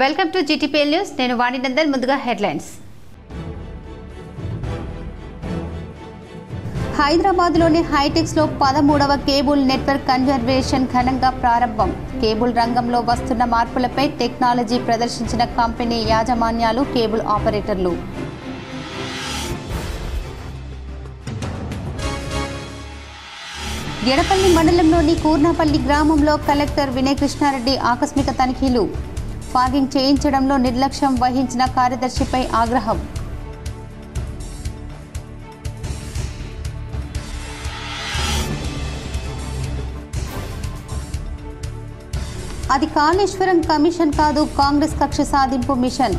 Welcome to GTPL news. నేను వాణినందన్. ముందుగా headlines. హైదరాబాద్లోని హైటెక్స్లో 13వ కేబుల్ నెట్వర్క్ కన్వర్జేషన్ ఘనంగా ప్రారంభం. కేబుల్ రంగంలో వస్తున్న మార్పులపై టెక్నాలజీ ప్రదర్శించిన కంపెనీ యాజమాన్యాలు, కేబుల్ ఆపరేటర్లు. ఎడపల్లి మండలంలోని కూర్నాపల్లి గ్రామంలో కలెక్టర్ వినయ్ కృష్ణారెడ్డి ఆకస్మిక తనిఖీలు. ఫాగింగ్ చేయించడంలో నిర్లక్ష్యం వహించిన కార్యదర్శిపై ఆగ్రహం. అది కాళేశ్వరం కమిషన్ కాదు, కాంగ్రెస్ కక్ష సాధింపు మిషన్.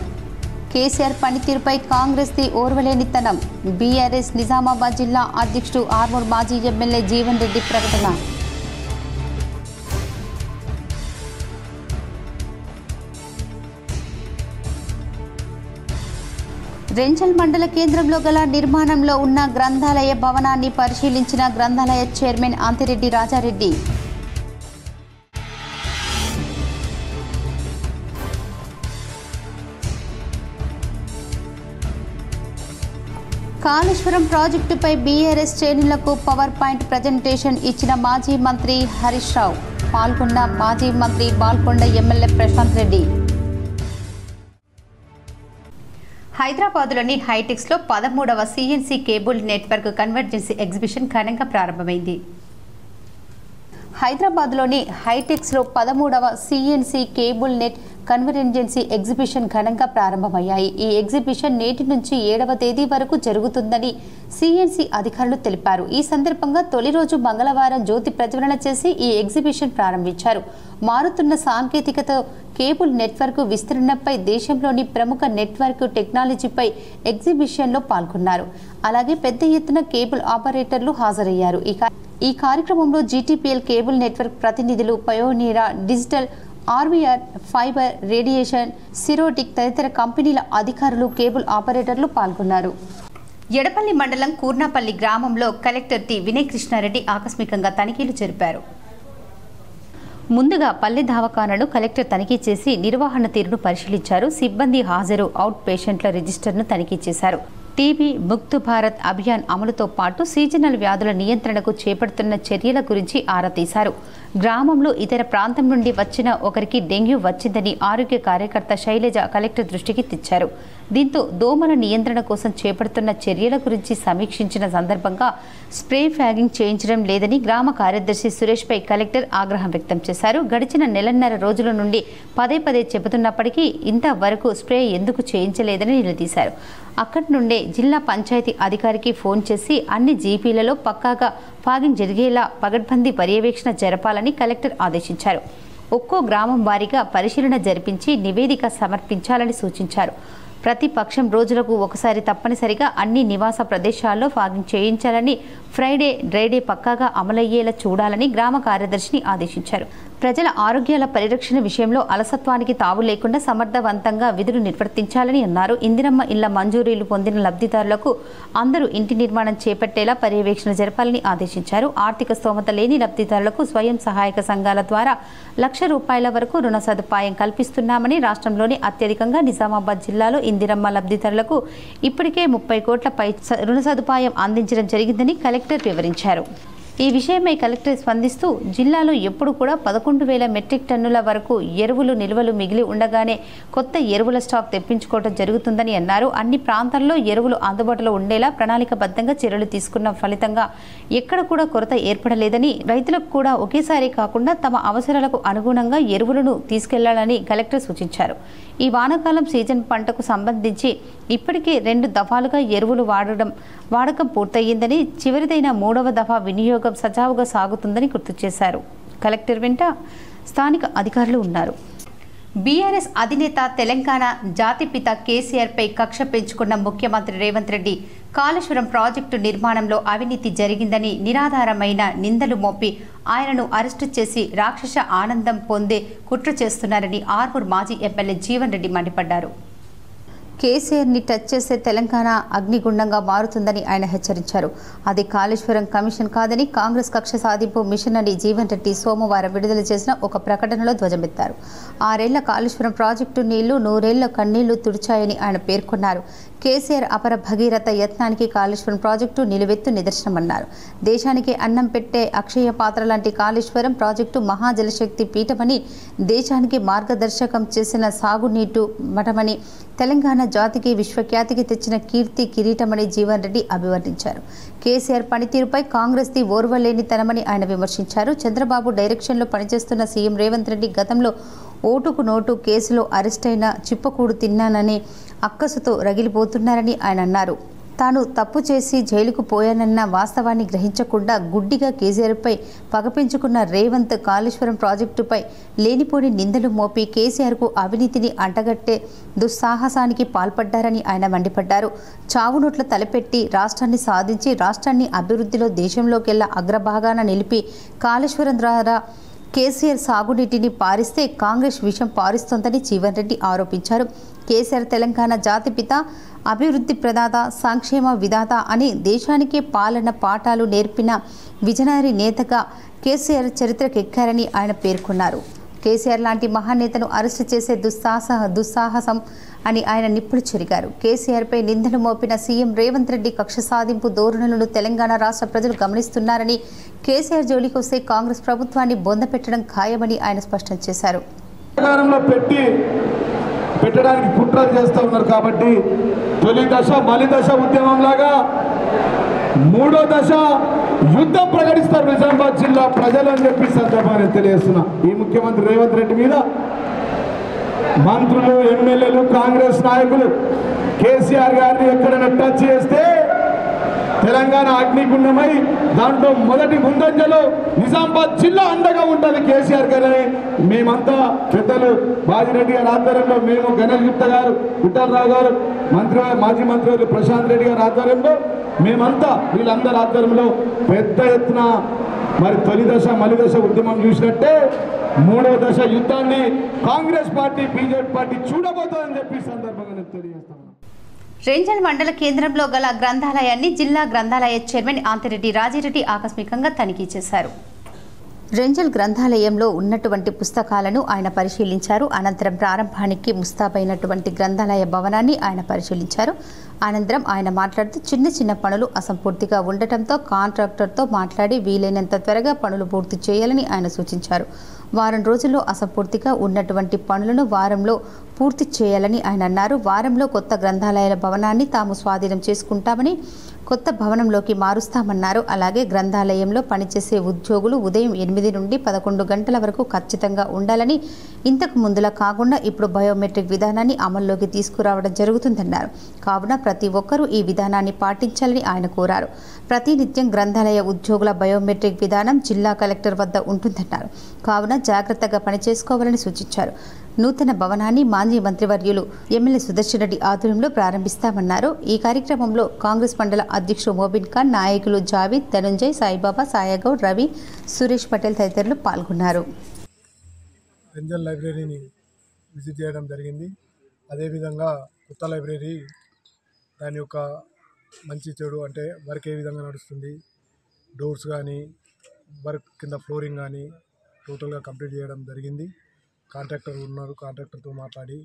కేసీఆర్ పనితీరుపై కాంగ్రెస్ది ఓర్వలేనితనం. బీఆర్ఎస్ నిజామాబాద్ జిల్లా అధ్యక్షుడు ఆర్మూర్ మాజీ ఎమ్మెల్యే జీవన్ రెడ్డి ప్రకటన. రెంజల్ మండల కేంద్రంలో గల నిర్మాణంలో ఉన్న గ్రంథాలయ భవనాన్ని పరిశీలించిన గ్రంథాలయ చైర్మన్ అంతిరెడ్డి రాజారెడ్డి. కాళేశ్వరం ప్రాజెక్టుపై బీఆర్ఎస్ శ్రేణులకు పవర్ పాయింట్ ప్రజెంటేషన్ ఇచ్చిన మాజీ మంత్రి హరీష్ రావు. పాల్గొన్న మాజీ మంత్రి బాల్కొండ ఎమ్మెల్యే ప్రశాంత్ రెడ్డి. హైదరాబాద్లోని హైటెక్స్లో 13వ CNC cable network convergence exhibition ఘనంగా ప్రారంభమైంది. హైదరాబాద్లోని హైటెక్స్లో 13వ CNC cable net convergence exhibition ఘనంగా ప్రారంభమయ్యాయి. ఈ ఎగ్జిబిషన్ నేటి నుంచి 7వ తేదీ వరకు జరుగుతుందని సిఎన్సి అధికారులు తెలిపారు. ఈ సందర్భంగా తొలి రోజు మంగళవారం జ్యోతి ప్రజ్వలన చేసి ఈ ఎగ్జిబిషన్ ప్రారంభించారు. మారుతున్న సాంకేతికత కేబుల్ నెట్వర్క్ విస్తరణపై, దేశంలోని ప్రముఖ నెట్వర్క్ టెక్నాలజీపై ఎగ్జిబిషన్లో పాల్గొన్నారు. అలాగే పెద్ద ఎత్తున కేబుల్ ఆపరేటర్లు హాజరయ్యారు. ఈ కార్యక్రమంలో జీటీపీఎల్ కేబుల్ నెట్వర్క్ ప్రతినిధులు, పయోనీరా డిజిటల్, ఆర్వీఆర్, ఫైబర్, రేడియేషన్, సిరోటిక్ తదితర కంపెనీల అధికారులు, కేబుల్ ఆపరేటర్లు పాల్గొన్నారు. ఎడపల్లి మండలం కూర్నాపల్లి గ్రామంలో కలెక్టర్ టి వినయ్ కృష్ణారెడ్డి ఆకస్మికంగా తనిఖీలు జరిపారు. ముందుగా పల్లె దవాఖానాను కలెక్టర్ తనిఖీ చేసి నిర్వహణ తీరును పరిశీలించారు. సిబ్బంది హాజరు, అవుట్ పేషెంట్ల రిజిస్టర్ను తనిఖీ చేశారు. టీబీ ముక్త్ భారత్ అభియాన్ అమలుతో పాటు సీజనల్ వ్యాధుల నియంత్రణకు చేపడుతున్న చర్యల గురించి ఆరా తీశారు. గ్రామంలో ఇతర ప్రాంతం నుండి వచ్చిన ఒకరికి డెంగ్యూ వచ్చిందని ఆరోగ్య కార్యకర్త శైలజ కలెక్టర్ దృష్టికి తెచ్చారు. దీంతో దోమల నియంత్రణ కోసం చేపడుతున్న చర్యల గురించి సమీక్షించిన సందర్భంగా స్ప్రే ఫ్యాగింగ్ చేయించడం లేదని గ్రామ కార్యదర్శి సురేష్పై కలెక్టర్ ఆగ్రహం వ్యక్తం చేశారు. గడిచిన నెలన్నర రోజుల నుండి పదే చెబుతున్నప్పటికీ ఇంతవరకు స్ప్రే ఎందుకు చేయించలేదని నిలదీశారు. అక్కడి నుండే జిల్లా పంచాయతీ అధికారికి ఫోన్ చేసి అన్ని జీపీలలో పక్కాగా ఫాగింగ్ జరిగేలా పగడ్బందీ పర్యవేక్షణ జరపాలని కలెక్టర్ ఆదేశించారు. ఒక్కో గ్రామం వారీగా పరిశీలన జరిపించి నివేదిక సమర్పించాలని సూచించారు. ప్రతి పక్షం రోజులకు ఒకసారి తప్పనిసరిగా అన్ని నివాస ప్రదేశాల్లో ఫాగింగ్ చేయించాలని, ఫ్రైడే, డ్రైడే పక్కాగా అమలయ్యేలా చూడాలని గ్రామ కార్యదర్శిని ఆదేశించారు. ప్రజల ఆరోగ్యాల పరిరక్షణ విషయంలో అలసత్వానికి తావు లేకుండా సమర్థవంతంగా విధులు నిర్వర్తించాలని అన్నారు. ఇందిరమ్మ ఇళ్ల మంజూరీలు పొందిన లబ్ధిదారులకు అందరూ ఇంటి నిర్మాణం చేపట్టేలా పర్యవేక్షణ జరపాలని ఆదేశించారు. ఆర్థిక స్తోమత లేని లబ్ధిదారులకు స్వయం సహాయక సంఘాల ద్వారా ₹1,00,000 వరకు రుణ సదుపాయం కల్పిస్తున్నామని, రాష్ట్రంలోని అత్యధికంగా నిజామాబాద్ జిల్లాలో ఇందిరమ్మ లబ్ధిదారులకు ఇప్పటికే 30 కోట్ల పై రుణ సదుపాయం అందించడం జరిగిందని కలెక్టర్ వివరించారు. ఈ విషయమై కలెక్టర్ స్పందిస్తూ, జిల్లాలో ఎప్పుడు కూడా 11,000 మెట్రిక్ టన్నుల వరకు ఎరువులు నిల్వలు మిగిలి ఉండగానే కొత్త ఎరువుల స్టాక్ తెప్పించుకోవడం జరుగుతుందని అన్నారు. అన్ని ప్రాంతాల్లో ఎరువులు అందుబాటులో ఉండేలా ప్రణాళికబద్ధంగా చర్యలు తీసుకున్న ఫలితంగా ఎక్కడ కూడా కొరత ఏర్పడలేదని, రైతులకు కూడా ఒకేసారి కాకుండా తమ అవసరాలకు అనుగుణంగా ఎరువులను తీసుకెళ్లాలని కలెక్టర్ సూచించారు. ఈ వానాకాలం సీజన్ పంటకు సంబంధించి ఇప్పటికే 2 దఫాలుగా ఎరువులు వాడకం పూర్తయిందని, చివరిదైన 3వ దఫా వినియోగం సజావుగా సాగుతుందని గుర్తు చేశారు. కలెక్టర్ వెంట స్థానిక అధికారులు ఉన్నారు. బీఆర్ఎస్ అధినేత, తెలంగాణ జాతిపిత కేసీఆర్పై కక్ష పెంచుకున్న ముఖ్యమంత్రి రేవంత్ రెడ్డి కాళేశ్వరం ప్రాజెక్టు నిర్మాణంలో అవినీతి జరిగిందని నిరాధారమైన నిందలు మోపి ఆయనను అరెస్టు చేసి రాక్షస ఆనందం పొందే కుట్ర చేస్తున్నారని ఆర్మూర్ మాజీ ఎమ్మెల్యే జీవన్ రెడ్డి మండిపడ్డారు. కేసీఆర్ని టచ్ చేసే తెలంగాణ అగ్నిగుండంగా మారుతుందని ఆయన హెచ్చరించారు. అది కాళేశ్వరం కమిషన్ కాదని కాంగ్రెస్ కక్ష సాధింపు మిషన్ అని జీవన్ రెడ్డి సోమవారం విడుదల చేసిన ఒక ప్రకటనలో ధ్వజమెత్తారు. 6 ఏళ్ల కాళేశ్వరం ప్రాజెక్టు నీళ్లు 100 ఏళ్ల కన్నీళ్లు తుడిచాయని ఆయన పేర్కొన్నారు. కేసీఆర్ అపర భగీరథ యత్నానికి కాళేశ్వరం ప్రాజెక్టు నిలువెత్తు నిదర్శనమన్నారు. దేశానికి అన్నం పెట్టే అక్షయ పాత్ర లాంటి కాళేశ్వరం ప్రాజెక్టు మహాజలశక్తి పీఠమని, దేశానికి మార్గదర్శకం చేసిన సాగునీటు మఠమని, తెలంగాణ జాతికి విశ్వఖ్యాతికి తెచ్చిన కీర్తి కిరీటమని జీవన్ రెడ్డి అభివర్ణించారు. కేసీఆర్ పనితీరుపై కాంగ్రెస్ది ఓర్వలేనితనమని ఆయన విమర్శించారు. చంద్రబాబు డైరెక్షన్లో పనిచేస్తున్న సీఎం రేవంత్ రెడ్డి గతంలో ఓటుకు నోటు కేసులో అరెస్టైన చిప్పకూడు తిన్నానని అక్కసుతో రగిలిపోతున్నారని ఆయన అన్నారు. తాను తప్పు చేసి జైలుకు పోయానన్న వాస్తవాన్ని గ్రహించకుండా గుడ్డిగా కేసీఆర్పై పగపించుకున్న రేవంత్ కాళేశ్వరం ప్రాజెక్టుపై లేనిపోని నిందలు మోపి కేసీఆర్కు అవినీతిని అంటగట్టే దుస్సాహసానికి పాల్పడ్డారని ఆయన మండిపడ్డారు. చావునోట్ల తలపెట్టి రాష్ట్రాన్ని సాధించి రాష్ట్రాన్ని అభివృద్ధిలో దేశంలోకెల్లా అగ్రభాగాన నిలిపి కాళేశ్వరం ద్వారా కేసీఆర్ సాగునీటిని పారిస్తే కాంగ్రెస్ విషం పారిస్తోందని జీవన్ రెడ్డి ఆరోపించారు. కేసీఆర్ తెలంగాణ జాతిపిత, అభివృద్ధి ప్రదాత, సంక్షేమ విధాత అని దేశానికే పాలన పాఠాలు నేర్పిన విజనరీ నేతగా కేసీఆర్ చరిత్రకెక్కారని ఆయన పేర్కొన్నారు. కేసీఆర్ లాంటి మహానేతను అరెస్టు చేసే దుస్సాహసం అని ఆయన నిప్పులు చెరిగారు. కేసీఆర్పై నిందలు మోపిన సీఎం రేవంత్ రెడ్డి కక్ష సాధింపు ధోరణులను తెలంగాణ రాష్ట్ర ప్రజలు గమనిస్తున్నారని, కేసీఆర్ జోలికొస్తే కాంగ్రెస్ ప్రభుత్వాన్ని బొందపెట్టడం ఖాయమని ఆయన స్పష్టం చేశారు. పెట్టడానికి కుట్రలు చేస్తూ ఉన్నారు కాబట్టి తొలి దశ మలి దశ ఉద్యమంలాగా మూడో దశ యుద్ధం ప్రకటిస్తారు నిజామాబాద్ జిల్లా ప్రజలు అని చెప్పి సందర్భాన్ని తెలియజేస్తున్నా. ఈ ముఖ్యమంత్రి రేవంత్ రెడ్డి మీద మంత్రులు, ఎమ్మెల్యేలు, కాంగ్రెస్ నాయకులు కేసీఆర్ గారిని ఎక్కడైనా టచ్ చేస్తే తెలంగాణ అగ్నిగుండమై దాంట్లో మొదటి ముందంజలో నిజామాబాద్ జిల్లా అండగా ఉంటుంది కేసీఆర్ గారని మేమంతా పెద్దలు బాజిరెడ్డి గారి ఆధ్వర్యంలో, మేము గణేష్ గుప్తా గారు, విఠలరావు గారు, మాజీ మంత్రి ప్రశాంత్ రెడ్డి గారి ఆధ్వర్యంలో, మేమంతా వీళ్ళందరి ఆధ్వర్యంలో పెద్ద ఎత్తున మరి తొలి దశ మలి దశ ఉద్యమం చూసినట్టే మూడో దశ యుద్ధాన్ని కాంగ్రెస్ పార్టీ, బీజేపీ పార్టీ చూడబోతుందని చెప్పి సందర్భంగా నేను తెలియజేస్తాను. రేంజల్ మండల కేంద్రంలో గల గ్రంథాలయాన్ని జిల్లా గ్రంథాలయ చైర్మన్ ఆంతిరెడ్డి రాజిరెడ్డి ఆకస్మికంగా తనిఖీ చేశారు. రేంజల్ గ్రంథాలయంలో ఉన్నటువంటి పుస్తకాలను ఆయన పరిశీలించారు. అనంతరం ప్రారంభానికి ముస్తాబైనటువంటి గ్రంథాలయ భవనాన్ని ఆయన పరిశీలించారు. అనంతరం ఆయన మాట్లాడుతూ చిన్న చిన్న పనులు అసంపూర్తిగా ఉండటంతో కాంట్రాక్టర్తో మాట్లాడి వీలైనంత త్వరగా పనులు పూర్తి చేయాలని ఆయన సూచించారు. వారం రోజుల్లో అసంపూర్తిగా ఉన్నటువంటి పనులను వారంలో పూర్తి చేయాలని ఆయన అన్నారు. వారంలో కొత్త గ్రంథాలయాల భవనాన్ని తాము స్వాధీనం చేసుకుంటామని, కొత్త భవనంలోకి మారుస్తామన్నారు. అలాగే గ్రంథాలయంలో పనిచేసే ఉద్యోగులు ఉదయం 8 నుండి 11 గంటల వరకు ఖచ్చితంగా ఉండాలని, ఇంతకు ముందులా కాకుండా ఇప్పుడు బయోమెట్రిక్ విధానాన్ని అమల్లోకి తీసుకురావడం జరుగుతుందన్నారు. కావున ప్రతి ఒక్కరూ ఈ విధానాన్ని పాటించాలని ఆయన కోరారు. ప్రతినిత్యం గ్రంథాలయ ఉద్యోగుల బయోమెట్రిక్ విధానం జిల్లా కలెక్టర్ వద్ద ఉంటుందన్నారు. కావున జాగ్రత్తగా పనిచేసుకోవాలని సూచించారు. నూతన భవనాన్ని మాజీ మంత్రివర్యులు ఎమ్మెల్యే సుదర్శన్ రెడ్డి ఆధ్వర్యంలో ప్రారంభిస్తామన్నారు. ఈ కార్యక్రమంలో కాంగ్రెస్ మండల అధ్యక్షుడు మోబిన్ ఖాన్, నాయకులు జావీద్, ధనుంజయ్, సాయిబాబా, సాయగౌడ్, రవి, సురేష్ పటేల్ తదితరులు పాల్గొన్నారు. రేంజల్ లైబ్రరీని విజిట్ చేయడం జరిగింది. అదేవిధంగా కొత్త లైబ్రరీ దాని యొక్క మంచి చెడు అంటే వర్క్ ఏ విధంగా నడుస్తుంది, డోర్స్ కానీ వర్క్ కింద ఫ్లోరింగ్ కానీ టోటల్గా కంప్లీట్ చేయడం జరిగింది. కాంట్రాక్టర్ ఉన్నారు, కాంట్రాక్టర్తో మాట్లాడి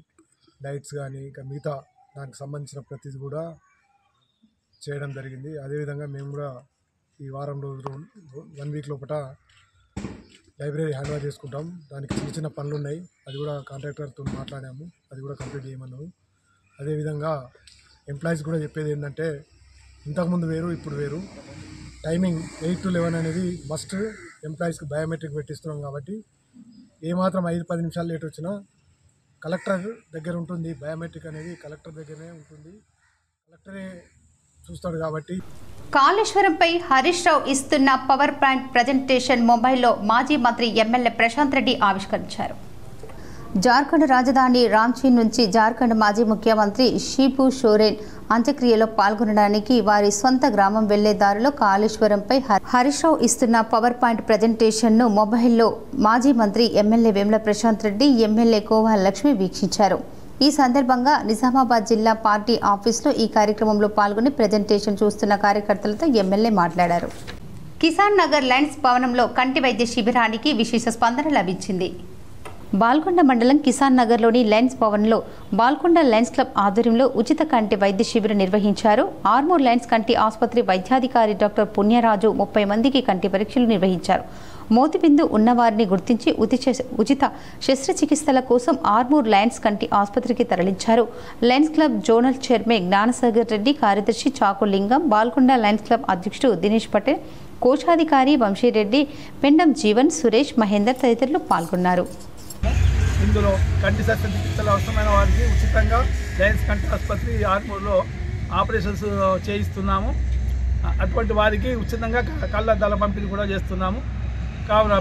లైట్స్ కానీ ఇంకా మిగతా దానికి సంబంధించిన ప్రతిదీ కూడా చేయడం జరిగింది. అదేవిధంగా మేము కూడా ఈ వారం రోజులు 1 వీక్ లోపల లైబ్రరీ హ్యాండ్ ఓవర్ చేసుకుంటాం. దానికి చిన్న చిన్న పనులు ఉన్నాయి, అది కూడా కాంట్రాక్టర్తో మాట్లాడాము, అది కూడా కంప్లీట్ చేయమన్నాము. అదేవిధంగా ఎంప్లాయీస్ కూడా చెప్పేది ఏంటంటే ఇంతకుముందు వేరు ఇప్పుడు వేరు, టైమింగ్ 8 to 11 అనేది మస్ట్. ఎంప్లాయీస్కి బయోమెట్రిక్ పెట్టిస్తున్నాం కాబట్టి ఏమాత్రం 5-10 నిమిషాలు లేట్ వచ్చినా కలెక్టర్ దగ్గర ఉంటుంది. బయోమెట్రిక్ అనేది కలెక్టర్ దగ్గరనే ఉంటుంది, కలెక్టరే చూస్తాడు కాబట్టి. కాళేశ్వరంపై హరీష్ రావు ఇస్తున్న పవర్ పాయింట్ ప్రజెంటేషన్ మొబైల్లో మాజీ మంత్రి ఎమ్మెల్యే ప్రశాంత్ రెడ్డి ఆవిష్కరించారు. జార్ఖండ్ రాజధాని రాంచీ నుంచి జార్ఖండ్ మాజీ ముఖ్యమంత్రి షీపు సోరెన్ అంత్యక్రియలో పాల్గొనడానికి వారి సొంత గ్రామం వెళ్లే దారిలో కాళేశ్వరంపై హరీష్ రావు ఇస్తున్న పవర్ పాయింట్ ప్రజెంటేషన్ను మొబైల్లో మాజీ మంత్రి ఎమ్మెల్యే వేముల ప్రశాంత్ రెడ్డి, ఎమ్మెల్యే కోవా లక్ష్మి వీక్షించారు. ఈ సందర్భంగా నిజామాబాద్ జిల్లా పార్టీ ఆఫీసులో ఈ కార్యక్రమంలో పాల్గొని ప్రెజెంటేషన్ చూస్తున్న కార్యకర్తలతో ఎమ్మెల్యే మాట్లాడారు. కిసాన్ నగర్ లయన్స్ భవనంలో కంటి వైద్య శిబిరానికి విశేష స్పందన లభించింది. బాల్కొండ మండలం కిసాన్ నగర్లోని లయన్స్ భవన్లో బాల్కొండ లయన్స్ క్లబ్ ఆధ్వర్యంలో ఉచిత కంటి వైద్య శిబిరం నిర్వహించారు. ఆర్మూర్ లయన్స్ కంటి ఆసుపత్రి వైద్యాధికారి డాక్టర్ పుణ్యరాజు 30 మందికి కంటి పరీక్షలు నిర్వహించారు. మోతిబిందు ఉన్నవారిని గుర్తించి ఉచిత శస్త్రచికిత్సల కోసం ఆర్మూర్ లయన్స్ కంటి ఆసుపత్రికి తరలించారు. Lions club zonal chairman Gyan Sagar Reddy, కార్యదర్శి చాకులింగం, బాల్కొండ లయన్స్ క్లబ్ అధ్యక్షుడు దినేష్ పటేల్, కోశాధికారి వంశీరెడ్డి, పెండం జీవన్, సురేష్, మహేందర్ తదితరులు పాల్గొన్నారు. ఇందులో కంటి శస్త్రచికిత్సలు అవసరమైన వారికి ఉచితంగా లయన్స్ కంటి ఆసుపత్రి ఆర్మూర్లో ఆపరేషన్స్ చేయిస్తున్నాము. అటువంటి వారికి ఉచితంగా కళ్ళద్దాల పంపిణీ కూడా చేస్తున్నాము. కావున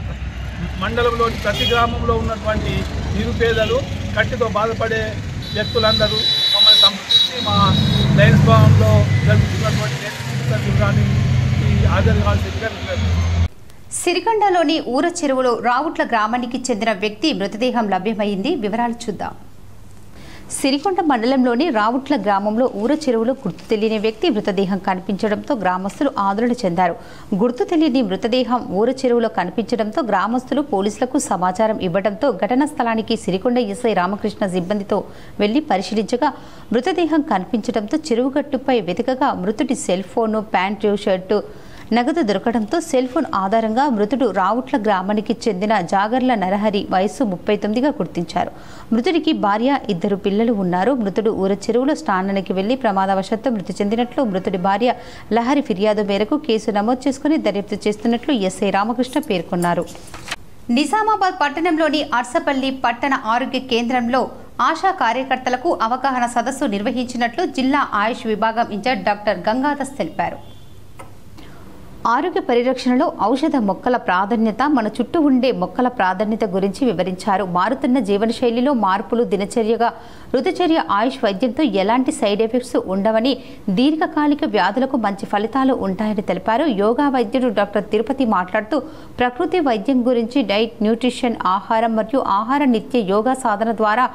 మండలంలోని ప్రతి గ్రామంలో ఉన్నటువంటి నిరుపేదలు, కంటితో బాధపడే వ్యక్తులందరూ మమ్మల్ని సంప్రదించి మా లయన్స్ భవన్లో జరుగుతున్నటువంటి చికిత్స శిబిరానికి హాజరుగాల్సిందిగా విజ్ఞప్తి. సిరికొండలోని ఊర చెరువులో రావుట్ల గ్రామానికి చెందిన వ్యక్తి మృతదేహం లభ్యమైంది. వివరాలు చూద్దాం. సిరికొండ మండలంలోని రావుట్ల గ్రామంలో ఊర చెరువులో గుర్తు తెలియని వ్యక్తి మృతదేహం కనిపించడంతో గ్రామస్తులు ఆందోళన చెందారు. గుర్తు తెలియని మృతదేహం ఊర చెరువులో కనిపించడంతో గ్రామస్తులు పోలీసులకు సమాచారం ఇవ్వడంతో ఘటనా స్థలానికి సిరికొండ ఎస్ఐ రామకృష్ణ సిబ్బందితో వెళ్లి పరిశీలించగా మృతదేహం కనిపించడంతో చెరువు గట్టుపై వెతకగా మృతుడి సెల్ ఫోను, ప్యాంటు, షర్టు, నగదు దొరకడంతో సెల్ ఫోన్ ఆధారంగా మృతుడు రావుట్ల గ్రామానికి చెందిన జాగర్ల నరహరి, వయస్సు 39గా గుర్తించారు. మృతుడికి భార్య, 2 పిల్లలు ఉన్నారు. మృతుడు ఊర చెరువులో స్నానానికి వెళ్లి ప్రమాదవశాత్తు మృతి చెందినట్లు మృతుడి భార్య లహరి ఫిర్యాదు మేరకు కేసు నమోదు చేసుకుని దర్యాప్తు చేస్తున్నట్లు ఎస్ఐ రామకృష్ణ పేర్కొన్నారు. నిజామాబాద్ పట్టణంలోని అర్సపల్లి పట్టణ ఆరోగ్య కేంద్రంలో ఆశా కార్యకర్తలకు అవగాహన సదస్సు నిర్వహించినట్లు జిల్లా ఆయుష్ విభాగం ఇన్ఛార్జ్ డాక్టర్ గంగాదాస్ తెలిపారు. ఆరోగ్య పరిరక్షణలో ఔషధ మొక్కల ప్రాధాన్యత, మన చుట్టూ ఉండే మొక్కల ప్రాధాన్యత గురించి వివరించారు. మారుతున్న జీవనశైలిలో మార్పులు దినచర్యగా ఋతుచర్య ఆయుష్ వైద్యంతో ఎలాంటి సైడ్ ఎఫెక్ట్స్ ఉండవని, దీర్ఘకాలిక వ్యాధులకు మంచి ఫలితాలు ఉంటాయని తెలిపారు. యోగా వైద్యుడు డాక్టర్ తిరుపతి మాట్లాడుతూ ప్రకృతి వైద్యం గురించి డైట్, న్యూట్రిషన్, ఆహారం మరియు ఆహార నిత్య యోగా సాధన ద్వారా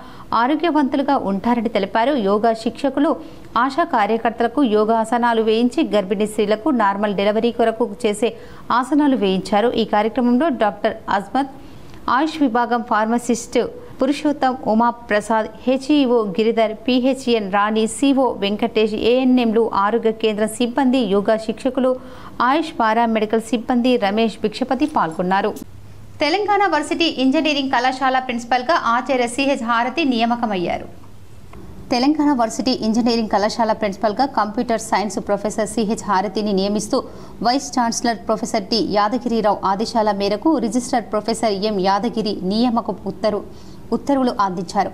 ఆరోగ్యవంతులుగా ఉంటారని తెలిపారు. యోగా శిక్షకులు ఆశా కార్యకర్తలకు యోగాసనాలు వేయించి గర్భిణీ స్త్రీలకు నార్మల్ డెలివరీ కొరకు చేసే ఆసనాలు వేయించారు. ఈ కార్యక్రమంలో డాక్టర్ అజ్మత్, ఆయుష్ విభాగం pharmacist Purushottam, Uma Prasad, HEO Giridhar, PHN Rani, CO Venkatesh, ఏఎన్ఎంలు, ఆరోగ్య కేంద్రం సిబ్బంది, యోగా శిక్షకులు, ఆయుష్ పారామెడికల్ సిబ్బంది, రమేష్, భిక్షపతి పాల్గొన్నారు. తెలంగాణ వర్సిటీ ఇంజనీరింగ్ కళాశాల ప్రిన్సిపల్గా ఆచార్య సిహెచ్ హారతి నియామకమయ్యారు. తెలంగాణ వర్సిటీ ఇంజనీరింగ్ కళాశాల ప్రిన్సిపల్గా కంప్యూటర్ సైన్స్ ప్రొఫెసర్ సిహెచ్ హారతిని నియమిస్తూ vice chancellor professor T Yadagirirao ఆదేశాల మేరకు రిజిస్ట్రార్ ప్రొఫెసర్ ఎం యాదగిరి నియామక ఉత్తర్వులు అందించారు.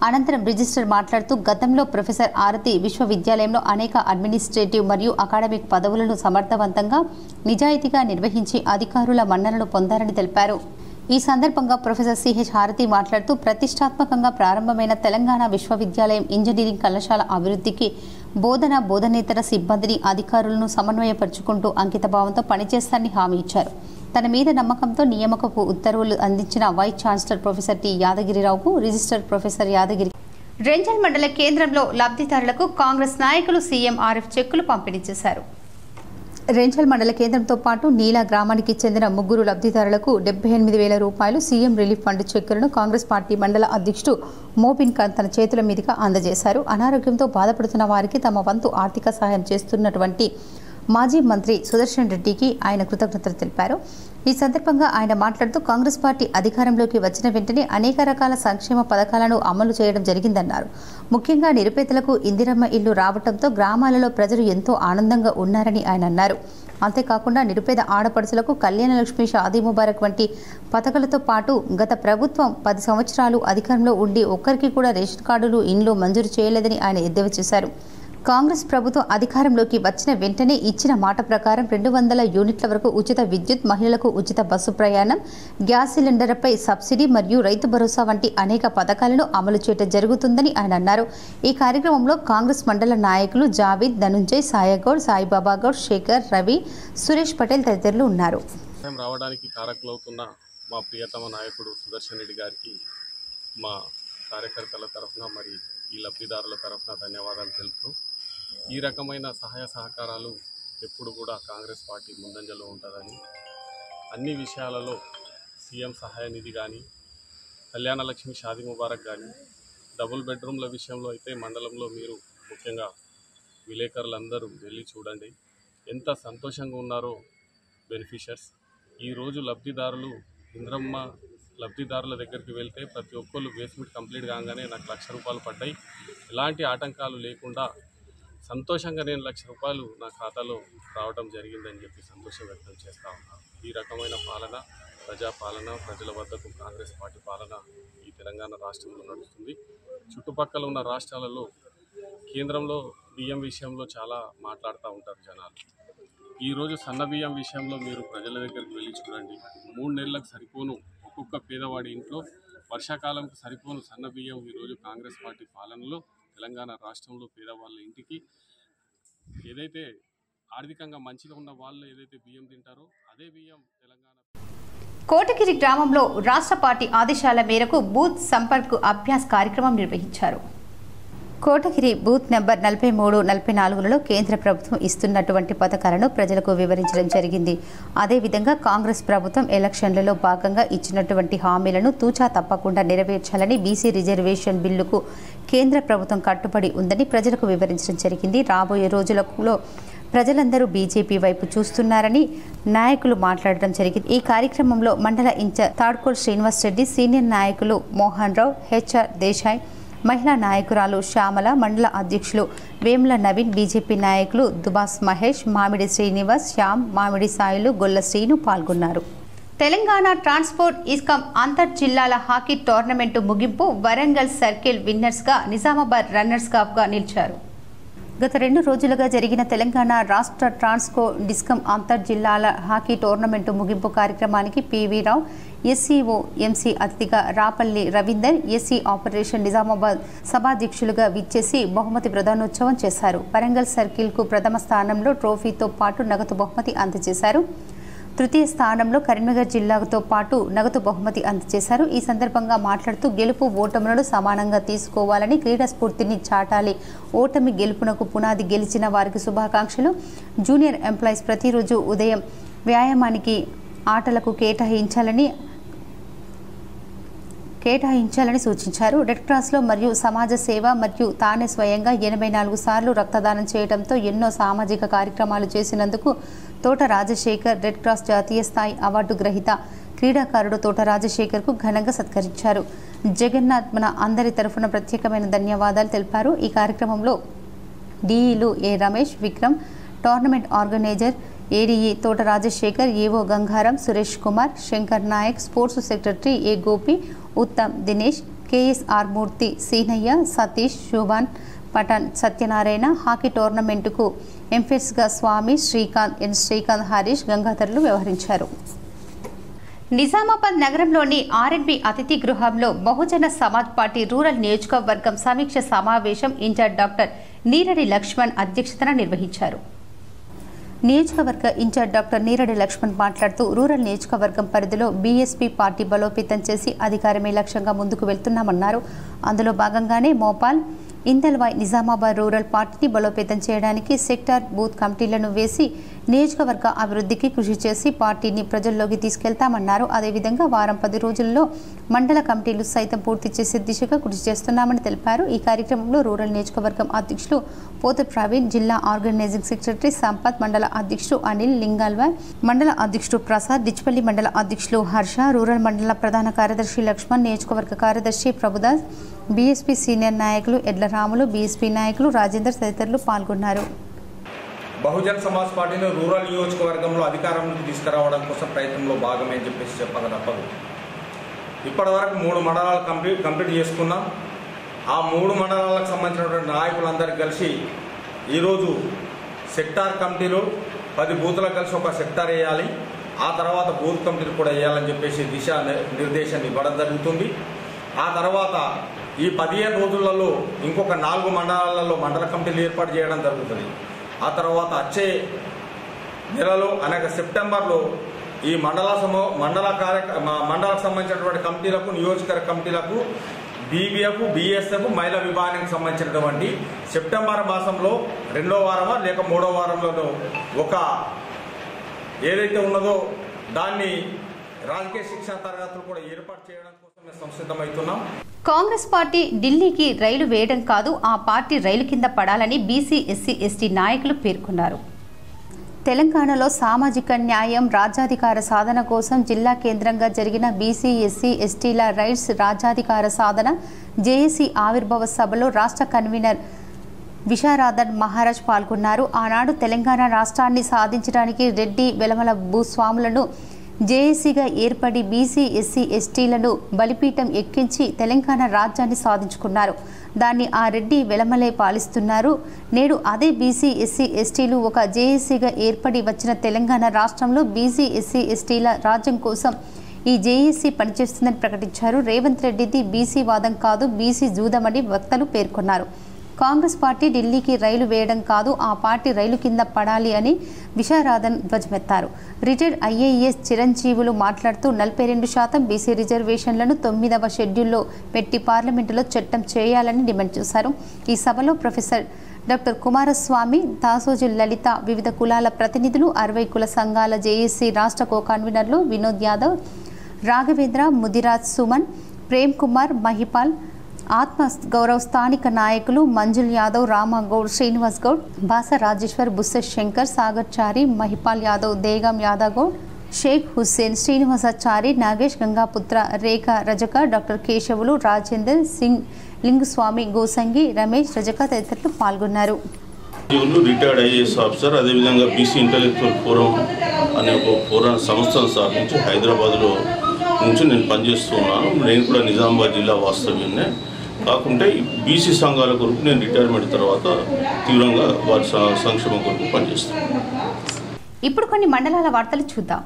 అనంతరం రిజిస్టర్ మాట్లాడుతూ గతంలో ప్రొఫెసర్ హారతి విశ్వవిద్యాలయంలో అనేక అడ్మినిస్ట్రేటివ్ మరియు అకాడమిక్ పదవులను సమర్థవంతంగా, నిజాయితీగా నిర్వహించి అధికారుల మన్ననలు పొందారని తెలిపారు. ఈ సందర్భంగా ప్రొఫెసర్ సిహెచ్ హారతి మాట్లాడుతూ ప్రతిష్టాత్మకంగా ప్రారంభమైన తెలంగాణ విశ్వవిద్యాలయం ఇంజనీరింగ్ కళాశాల అభివృద్ధికి బోధనేతర సిబ్బందిని, అధికారులను సమన్వయపరుచుకుంటూ అంకితభావంతో పనిచేస్తారని హామీ ఇచ్చారు. తన మీద నమ్మకంతో నియామకపు ఉత్తర్వులు అందించిన వైస్ ఛాన్సలర్ ప్రొఫెసర్ టి యాదగిరిరావుకు రిజిస్టర్ ప్రొఫెసర్ యాదగిరి. రెంజల్ మండల కేంద్రంలో లబ్ధిదారులకు కాంగ్రెస్ నాయకులు సీఎంఆర్ఎఫ్ చెక్కులు పంపిణీ చేశారు. రెంజల్ మండల కేంద్రంతో పాటు నీలా గ్రామానికి చెందిన 3 లబ్ధిదారులకు 78,000 రూపాయలు సీఎం రిలీఫ్ ఫండ్ చెక్కులను కాంగ్రెస్ పార్టీ మండల అధ్యక్షుడు మోబిన్ ఖాన్ తన చేతుల మీదుగా అందజేశారు. అనారోగ్యంతో బాధపడుతున్న వారికి తమ వంతు ఆర్థిక సహాయం చేస్తున్నటువంటి మాజీ మంత్రి సుదర్శన్ రెడ్డికి ఆయన కృతజ్ఞతలు తెలిపారు. ఈ సందర్భంగా ఆయన మాట్లాడుతూ కాంగ్రెస్ పార్టీ అధికారంలోకి వచ్చిన వెంటనే అనేక రకాల సంక్షేమ పథకాలను అమలు చేయడం జరిగిందన్నారు. ముఖ్యంగా నిరుపేదలకు ఇందిరమ్మ ఇల్లు రావడంతో గ్రామాలలో ప్రజలు ఎంతో ఆనందంగా ఉన్నారని ఆయన అన్నారు. అంతేకాకుండా నిరుపేద ఆడపడుచులకు కళ్యాణ లక్ష్మి, షాదీ ముబారక్ వంటి పథకాలతో పాటు గత ప్రభుత్వం 10 సంవత్సరాలు అధికారంలో ఉండి ఒక్కరికి కూడా రేషన్ కార్డులు, ఇండ్లు మంజూరు చేయలేదని ఆయన ఎద్దేవా చేశారు. కాంగ్రెస్ ప్రభుత్వం అధికారంలోకి వచ్చిన వెంటనే ఇచ్చిన మాట ప్రకారం 200 యూనిట్ల వరకు ఉచిత విద్యుత్, మహిళలకు ఉచిత బస్సు ప్రయాణం, గ్యాస్ సిలిండర్పై సబ్సిడీ మరియు రైతు భరోసా వంటి అనేక పథకాలను అమలు చేయడం జరుగుతుందని ఆయన అన్నారు. ఈ కార్యక్రమంలో కాంగ్రెస్ మండల నాయకులు జావీద్, ధనుంజయ్, సాయగౌడ్, సాయిబాబా గౌడ్, శేఖర్, రవి, సురేష్ పటేల్ తదితరులు ఉన్నారు. రావడానికి కారకులవుతున్న మా ప్రియతమ నాయకుడు సుదర్శన్ రెడ్డి గారికి మా కార్యకర్తల తరఫున మరి ఈ లబ్ధిదారుల తరఫున ధన్యవాదాలు తెలుపుతూ ఈ రకమైన సహాయ సహకారాలు ఎప్పుడు కూడా కాంగ్రెస్ పార్టీ ముందంజలో ఉంటుందని, అన్ని విషయాలలో సీఎం సహాయ నిధి కానీ, కళ్యాణ లక్ష్మి షాదీ ముబారక్ కానీ, డబుల్ బెడ్రూమ్ల విషయంలో అయితే మండలంలో మీరు ముఖ్యంగా విలేకరులందరూ వెళ్ళి చూడండి ఎంత సంతోషంగా ఉన్నారో బెనిఫిషియర్స్. ఈరోజు లబ్ధిదారులు ఇంద్రమ్మ లబ్ధిదారుల దగ్గరికి వెళ్తే ప్రతి ఒక్కళ్ళు బేస్మెంట్ కంప్లీట్ కాగానే నాకు ₹1,00,000 పడ్డాయి, ఎలాంటి ఆటంకాలు లేకుండా సంతోషంగా నేను ₹1,00,000 నా ఖాతాలో రావడం జరిగిందని చెప్పి సంతోషం వ్యక్తం చేస్తూ ఉన్నాను. ఈ రకమైన పాలన, ప్రజాపాలన, ప్రజల వద్దకు కాంగ్రెస్ పార్టీ పాలన ఈ తెలంగాణ రాష్ట్రంలో నడుస్తుంది. చుట్టుపక్కల ఉన్న రాష్ట్రాలలో కేంద్రంలో బియ్యం విషయంలో చాలా మాట్లాడుతూ ఉంటారు జనాలు. ఈరోజు సన్న బియ్యం విషయంలో మీరు ప్రజల దగ్గరికి వెళ్ళి చూడండి. 3 నెలలకు సరిపోను ఒక్కొక్క పేదవాడి ఇంట్లో వర్షాకాలంకు సరిపోను సన్న బియ్యం ఈరోజు కాంగ్రెస్ పార్టీ పాలనలో తెలంగాణ రాష్ట్రంలో పేదవాళ్ళ ఇంటికి ఏదైతే ఆర్థికంగా మంచిగా ఉన్న వాళ్ళు ఏదైతే బియ్యం తింటారో అదే బియ్యం తెలంగాణ. కోటగిరి గ్రామంలో రాష్ట్ర పార్టీ ఆదేశాల మేరకు బూత్ సంపర్క్ అభ్యాస్ కార్యక్రమం నిర్వహించారు. కోటగిరి బూత్ నెంబర్ 43, 44లలో కేంద్ర ప్రభుత్వం ఇస్తున్నటువంటి పథకాలను ప్రజలకు వివరించడం జరిగింది. అదేవిధంగా కాంగ్రెస్ ప్రభుత్వం ఎలక్షన్లలో భాగంగా ఇచ్చినటువంటి హామీలను తూచా తప్పకుండా నెరవేర్చాలని, బీసీ రిజర్వేషన్ బిల్లుకు కేంద్ర ప్రభుత్వం కట్టుబడి ఉందని ప్రజలకు వివరించడం జరిగింది. రాబోయే రోజులలో ప్రజలందరూ బీజేపీ వైపు చూస్తున్నారని నాయకులు మాట్లాడడం జరిగింది. ఈ కార్యక్రమంలో మండల ఇన్ఛార్జ్ తాడ్కోల్ శ్రీనివాస్ రెడ్డి, సీనియర్ నాయకులు మోహన్ రావు, హెచ్ఆర్ దేశాయ్, మహిళా నాయకురాలు శ్యామల, మండల అధ్యక్షులు వేముల నవీన్, బీజేపీ నాయకులు దుబాస్ మహేష్, మామిడి శ్రీనివాస్, శ్యామ్, మామిడి సాయిలు, గొల్ల శ్రీను పాల్గొన్నారు. తెలంగాణ ట్రాన్స్పోర్ట్ ఇస్కాం అంతర్ జిల్లాల హాకీ టోర్నమెంటు ముగింపు. వరంగల్ సర్కిల్ విన్నర్స్గా, నిజామాబాద్ రన్నర్స్గా నిలిచారు. గత 2 రోజులుగా జరిగిన తెలంగాణ రాష్ట్ర ట్రాన్స్కో డిస్కం అంతర్ జిల్లాల హాకీ టోర్నమెంటు ముగింపు కార్యక్రమానికి పివి రావు, ఎస్సీఓ ఎంసీ అతిథిగా రాపల్లి రవీందర్, ఎస్సీ ఆపరేషన్ నిజామాబాద్ సభాధ్యక్షులుగా విచ్చేసి బహుమతి ప్రదానోత్సవం చేశారు. వరంగల్ సర్కిల్కు ప్రథమ స్థానంలో ట్రోఫీతో పాటు నగదు బహుమతి అందజేశారు. తృతీయ స్థానంలో కరీంనగర్ జిల్లాతో పాటు నగదు బహుమతి అందజేశారు. ఈ సందర్భంగా మాట్లాడుతూ గెలుపు ఓటములను సమానంగా తీసుకోవాలని, క్రీడా స్ఫూర్తిని చాటాలి, ఓటమి గెలుపునకు పునాది, గెలిచిన వారికి శుభాకాంక్షలు. జూనియర్ ఎంప్లాయీస్ ప్రతిరోజు ఉదయం వ్యాయామానికి, ఆటలకు కేటాయించాలని సూచించారు. రెడ్ క్రాస్లో మరియు సమాజ సేవ మరియు తానే స్వయంగా 84 సార్లు రక్తదానం చేయడంతో ఎన్నో సామాజిక కార్యక్రమాలు చేసినందుకు తోట రాజశేఖర్ రెడ్ క్రాస్ జాతీయ స్థాయి అవార్డు గ్రహీత క్రీడాకారుడు తోట రాజశేఖర్కు ఘనంగా సత్కరించారు. జగన్నాథ్ మన అందరి తరఫున ప్రత్యేకమైన ధన్యవాదాలు తెలిపారు. ఈ కార్యక్రమంలో డిఈలు A Ramesh, Vikram, tournament organiser ADE Thota Rajashekar, AO Gangaram, Suresh Kumar, Shankar Naik, sports secretary A Gopi, Uttam, Dinesh, KSR Murthy, Seenaiah, Satish, Shoban, Pathan, Satyanarayana, hockey టోర్నమెంటుకు ఎంఫెస్గా స్వామి, శ్రీకాంత్, శ్రీకాంత్, హరీష్, గంగాధర్లు వ్యవహరించారు. నిజామాబాద్ నగరంలోని ఆర్ఎన్బి అతిథి గృహంలో బహుజన సమాజ్ పార్టీ రూరల్ నియోజకవర్గం సమీక్ష సమావేశం ఇన్ఛార్జ్ డాక్టర్ నీరడి లక్ష్మణ్ అధ్యక్షతన నిర్వహించారు. నియోజకవర్గ ఇన్ఛార్జ్ డాక్టర్ నీరడి లక్ష్మణ్ మాట్లాడుతూ రూరల్ నియోజకవర్గం పరిధిలో బీఎస్పీ పార్టీ బలోపేతం చేసి అధికారమే లక్ష్యంగా ముందుకు వెళ్తున్నామన్నారు. అందులో భాగంగానే మోపాల్, ఇందల్వాయ్, నిజామాబాద్ రూరల్ పార్టీని బలోపేతం చేయడానికి సెక్టార్ బూత్ కమిటీలను వేసి నియోజకవర్గ అభివృద్ధికి కృషి చేసి పార్టీని ప్రజల్లోకి తీసుకెళ్తామన్నారు. అదేవిధంగా వారం 10 రోజుల్లో మండల కమిటీలు సైతం పూర్తి చేసే దిశగా కృషి చేస్తున్నామని తెలిపారు. ఈ కార్యక్రమంలో రూరల్ నియోజకవర్గం అధ్యక్షులు పోతు ప్రవీణ్, జిల్లా ఆర్గనైజింగ్ సెక్రటరీ సంపత్, మండల అధ్యక్షుడు అనిల్, లింగాల్వాయ్ మండల అధ్యక్షుడు ప్రసాద్, డిచ్పల్లి మండల అధ్యక్షులు హర్ష, రూరల్ మండల ప్రధాన కార్యదర్శి లక్ష్మణ్, నియోజకవర్గ కార్యదర్శి ప్రభుదాస్, బీఎస్పీ సీనియర్ నాయకులు ఎడ్ల రాములు, బీఎస్పీ నాయకులు రాజేందర్ తదితరులు పాల్గొన్నారు. బహుజన్ సమాజ్ పార్టీని రూరల్ నియోజకవర్గంలో అధికారంలోకి తీసుకురావడం కోసం ప్రయత్నంలో భాగమే అని చెప్పేసి చెప్పక తప్పదు. ఇప్పటివరకు 3 మండలాలు కంప్లీట్ చేసుకున్నాం. ఆ 3 మండలాలకు సంబంధించినటువంటి నాయకులందరూ కలిసి ఈరోజు సెక్టార్ కమిటీలు 10 బూతులకు కలిసి ఒక సెక్టార్ వేయాలి, ఆ తర్వాత బూత్ కమిటీలు కూడా వేయాలని చెప్పేసి దిశా నిర్దేశాన్ని ఇవ్వడం జరుగుతుంది. ఆ తర్వాత ఈ 15 రోజులలో ఇంకొక 4 మండలాలలో మండల కమిటీలు ఏర్పాటు చేయడం జరుగుతుంది. ఆ తర్వాత వచ్చే నెలలో అనగా సెప్టెంబర్లో ఈ మండలకు సంబంధించినటువంటి కమిటీలకు, నియోజకవర్గ కమిటీలకు బీబీఎఫ్, బీఎస్ఎఫ్ మహిళా విభాగానికి సంబంధించినటువంటి సెప్టెంబర్ మాసంలో 2వ వారమా లేక 3వ వారంలోనూ ఒక ఏదైతే ఉన్నదో దాన్ని రాజకీయ శిక్షణ తరగతులు కూడా ఏర్పాటు చేయడం కోసం మేము సంసిద్ధమవుతున్నాం. కాంగ్రెస్ పార్టీ ఢిల్లీకి రైలు వేయడం కాదు, ఆ పార్టీ రైలు కింద పడాలని బీసీ, ఎస్సీ, ఎస్టీ నాయకులు పేర్కొన్నారు. తెలంగాణలో సామాజిక న్యాయం, రాజ్యాధికార సాధన కోసం జిల్లా కేంద్రంగా జరిగిన బీసీ, ఎస్సీ, ఎస్టీల రైట్స్ రాజ్యాధికార సాధన జేఏసీ ఆవిర్భావ సభలో రాష్ట్ర కన్వీనర్ విశారాధన్ మహారాజ్ పాల్గొన్నారు. ఆనాడు తెలంగాణ రాష్ట్రాన్ని సాధించడానికి రెడ్డి, వెలమల భూస్వాములను జేఏసీగా ఏర్పడి బీసీ, ఎస్సీ, ఎస్టీలను బలిపీఠం ఎక్కించి తెలంగాణ రాజ్యాన్ని సాధించుకున్నారు. దాన్ని ఆ రెడ్డి, వెలమలే పాలిస్తున్నారు. నేడు అదే బీసీ, ఎస్సీ, ఎస్టీలు ఒక జేఏసీగా ఏర్పడి వచ్చిన తెలంగాణ రాష్ట్రంలో బీసీ, ఎస్సీ, ఎస్టీల రాజ్యం కోసం ఈ జేఏసీ పనిచేస్తుందని ప్రకటించారు. రేవంత్ రెడ్డిది బీసీ వాదం కాదు, బీసీ జూదమని వక్తలు పేర్కొన్నారు. కాంగ్రెస్ పార్టీ ఢిల్లీకి రైలు వేయడం కాదు, ఆ పార్టీ రైలు కింద పడాలి అని విశారాధన్ ధ్వజమెత్తారు. రిటైర్డ్ ఐఏఎస్ చిరంజీవులు మాట్లాడుతూ 42% బీసీ రిజర్వేషన్లను 9వ షెడ్యూల్లో పెట్టి పార్లమెంటులో చట్టం చేయాలని డిమాండ్ చేశారు. ఈ సభలో ప్రొఫెసర్ డాక్టర్ కుమారస్వామి, దాసోజు లలిత, వివిధ కులాల ప్రతినిధులు, 60 కుల సంఘాల జేఏసీ రాష్ట్ర కో కన్వీనర్లు వినోద్ యాదవ్, రాఘవేంద్ర, ముదిరాజ్, సుమన్, ప్రేమ్ కుమార్, మహిపాల్, ఆత్మ గౌరవ్ స్థానిక నాయకులు మంజుల్ యాదవ్, రామగౌడ్, శ్రీనివాస్ గౌడ్, బాస రాజేశ్వర్, బుస్స శంకర్, సాగర్ చారి, మహిపాల్ యాదవ్, దేగం యాదవ్ గౌడ్, షేక్ హుస్సేన్, శ్రీనివాసాచారి, నాగేష్, గంగాపుత్ర, రేఖ రజక, డాక్టర్ కేశవులు, రాజేందర్ సింగ్, లింగుస్వామి, గోసంగి, రమేష్, రజక తదితరులు పాల్గొన్నారు. రిటైర్డ్ ఐఏఎస్ ఆఫీసర్, అదేవిధంగా బీసీ ఇంటలెక్చువల్ ఫోరం అనే ఒక ఫోరం సంస్థను స్థాపించి హైదరాబాద్లో నుంచి నేను పనిచేస్తున్నాను. నేను కూడా నిజామాబాద్ జిల్లా వాస్తవ్యున్నే. కాకుంటే బీసీ సంఘాల కొరకు నేను రిటైర్మెంట్ తర్వాత తీవ్రంగా వారి సంక్షేమం కొరకు పనిచేస్తున్నాను. ఇప్పుడు కొన్ని మండలాల వార్తలు చూద్దాం.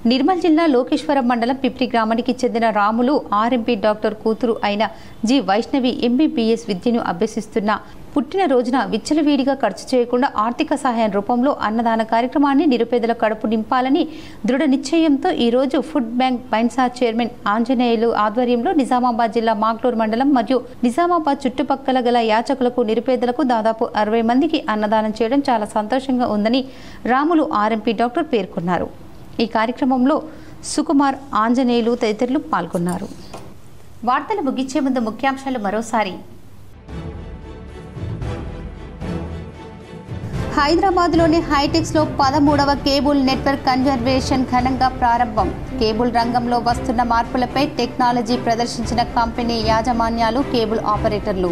నిర్మల్ జిల్లా లోకేశ్వరం మండలం పిప్రి గ్రామానికి చెందిన రాములు ఆర్ఎంపీ డాక్టర్ కూతురు అయిన జి వైష్ణవి ఎంబీబీఎస్ విద్యను అభ్యసిస్తున్న పుట్టిన రోజున విచ్చలవిడిగా ఖర్చు చేయకుండా ఆర్థిక సహాయం రూపంలో అన్నదాన కార్యక్రమాన్ని నిరుపేదల కడుపు నింపాలని దృఢ నిశ్చయంతో ఈరోజు food bank Bhainsa chairman Anjaneyulu ఆధ్వర్యంలో నిజామాబాద్ జిల్లా మాగ్లూరు మండలం మరియు నిజామాబాద్ చుట్టుపక్కల గల యాచకులకు, నిరుపేదలకు దాదాపు 60 మందికి అన్నదానం చేయడం చాలా సంతోషంగా ఉందని రాములు ఆర్ఎంపీ డాక్టర్ పేర్కొన్నారు. ఈ కార్యక్రమంలో సుకుమార్, ఆంజనేయులు తదితరులు పాల్గొన్నారు. వార్తలు ముగించే ముందు ముఖ్యాంశాలు మరోసారి. హైదరాబాద్లోని హైటెక్స్లో 13వ కేబుల్ నెట్వర్క్ కన్వర్జేషన్ ఘనంగా ప్రారంభం. కేబుల్ రంగంలో వస్తున్న మార్పులపై టెక్నాలజీ ప్రదర్శించిన కంపెనీ యాజమాన్యాలు, కేబుల్ ఆపరేటర్లు.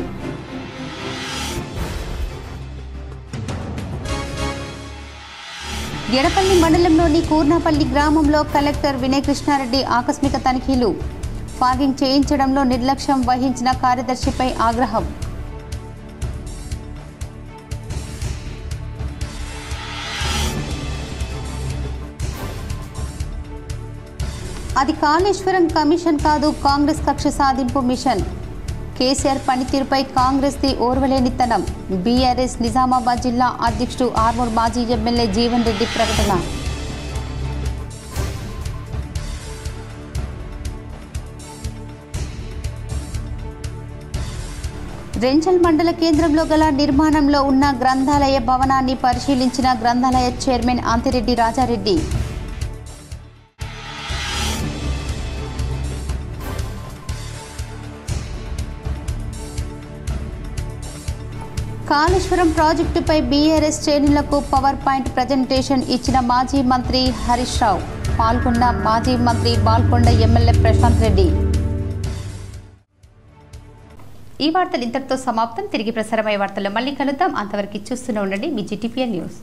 ఎడపల్లి మండలంలోని కూర్నాపల్లి గ్రామంలో కలెక్టర్ వినయ్ కృష్ణారెడ్డి ఆకస్మిక తనిఖీలు. ఫాగింగ్ చేయించడంలో నిర్లక్ష్యం వహించిన కార్యదర్శిపై ఆగ్రహం. అది కాళేశ్వరం కమిషన్ కాదు, కాంగ్రెస్ కక్ష సాధింపు మిషన్. కేసీఆర్ పనితీరుపై కాంగ్రెస్ది ఓర్వలేనితనం. బీఆర్ఎస్ నిజామాబాద్ జిల్లా అధ్యక్షుడు ఆర్మూర్ మాజీ ఎమ్మెల్యే జీవన్ రెడ్డి ప్రకటన. రెంజల్ మండల కేంద్రంలో గల నిర్మాణంలో ఉన్న గ్రంథాలయ భవనాన్ని పరిశీలించిన గ్రంథాలయ చైర్మన్ అంతిరెడ్డి రాజారెడ్డి. కాళేశ్వరం ప్రాజెక్టుపై బీఆర్ఎస్ శ్రేణులకు పవర్ పాయింట్ ప్రజెంటేషన్ ఇచ్చిన మాజీ మంత్రి హరీష్ రావు. పాల్గొన్న మాజీ మంత్రి బాల్కొండ ఎమ్మెల్యే ప్రశాంత్ రెడ్డి. ఈ వార్తలు ఇంతటితో సమాప్తం. తిరిగి ప్రసారమయ్యే వార్తల్లో మళ్ళీ కలుద్దాం. అంతవరకు చూస్తూనే ఉండండి మీ GTPN న్యూస్.